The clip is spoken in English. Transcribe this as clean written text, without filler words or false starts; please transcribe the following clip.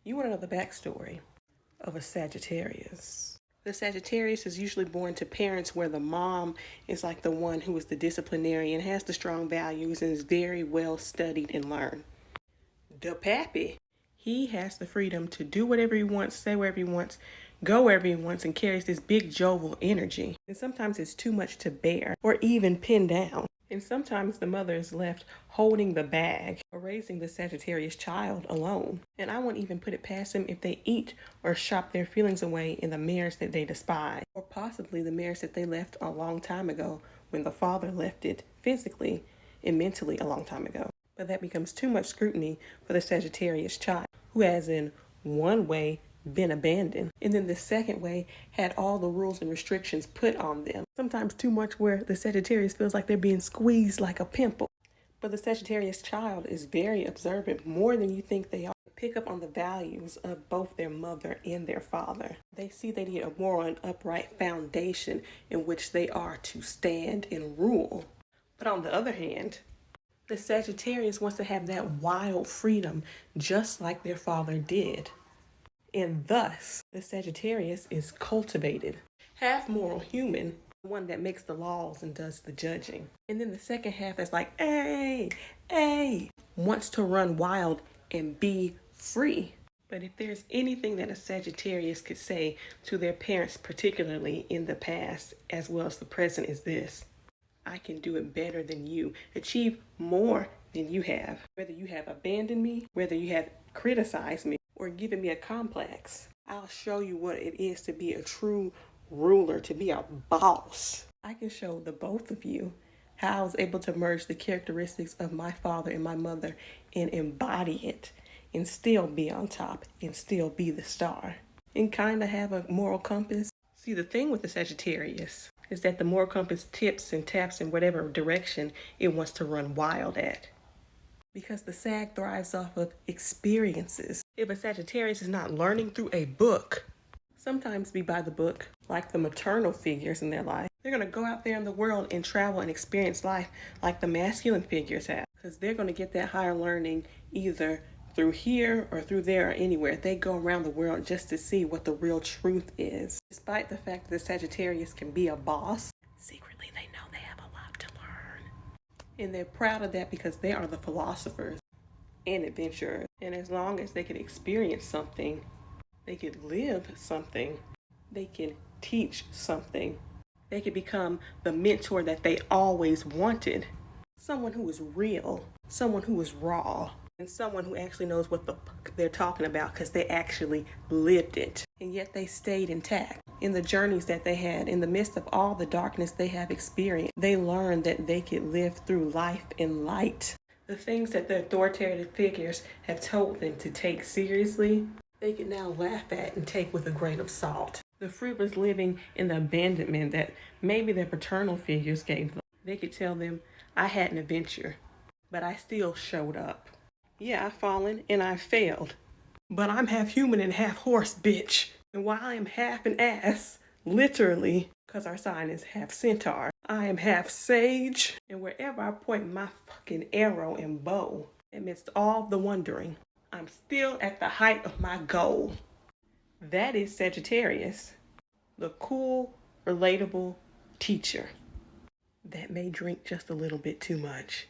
You want to know the backstory of a Sagittarius. The Sagittarius is usually born to parents where the mom is like the one who is the disciplinarian, has the strong values, and is very well studied and learned. The pappy, he has the freedom to do whatever he wants, say wherever he wants, go wherever he wants, and carries this big jovial energy. And sometimes it's too much to bear or even pin down. And sometimes the mother is left holding the bag or raising the Sagittarius child alone. And I won't even put it past them if they eat or shop their feelings away in the marriage that they despise, or possibly the marriage that they left a long time ago when the father left it physically and mentally a long time ago. But that becomes too much scrutiny for the Sagittarius child, who has in one way been abandoned, and then the second way had all the rules and restrictions put on them. Sometimes too much where the Sagittarius feels like they're being squeezed like a pimple. But the Sagittarius child is very observant, more than you think they are. Pick up on the values of both their mother and their father. They see they need a moral and upright foundation in which they are to stand and rule. But on the other hand, the Sagittarius wants to have that wild freedom just like their father did. And thus, the Sagittarius is cultivated, half moral human, the one that makes the laws and does the judging. And then the second half is like, hey, wants to run wild and be free. But if there's anything that a Sagittarius could say to their parents, particularly in the past as well as the present, is this: I can do it better than you, achieve more than you have. Whether you have abandoned me, whether you have criticized me, or given me a complex, I'll show you what it is to be a true ruler, to be a boss. I can show the both of you how I was able to merge the characteristics of my father and my mother and embody it and still be on top and still be the star and kind of have a moral compass. See, the thing with the Sagittarius is that the moral compass tips and taps in whatever direction it wants to run wild at. Because the Sag thrives off of experiences. If a Sagittarius is not learning through a book, sometimes be by the book, like the maternal figures in their life, they're going to go out there in the world and travel and experience life like the masculine figures have. Because they're going to get that higher learning either through here or through there or anywhere. They go around the world just to see what the real truth is. Despite the fact that the Sagittarius can be a boss, secretly they know they have a lot to learn. And they're proud of that because they are the philosophers and adventurers. And as long as they can experience something, they can live something, they can teach something, they can become the mentor that they always wanted. Someone who is real, someone who is raw, and someone who actually knows what the fuck they're talking about because they actually lived it. And yet they stayed intact. In the journeys that they had, in the midst of all the darkness they have experienced, they learned that they could live through life in light. The things that the authoritative figures have told them to take seriously, they can now laugh at and take with a grain of salt. The frivolous living in the abandonment that maybe their paternal figures gave them, they could tell them, I had an adventure, but I still showed up. Yeah, I've fallen and I've failed, but I'm half human and half horse, bitch. And while I am half an ass, literally, because our sign is half centaur, I am half sage. And wherever I point my fucking arrow and bow, amidst all the wondering, I'm still at the height of my goal. That is Sagittarius, the cool, relatable teacher that may drink just a little bit too much.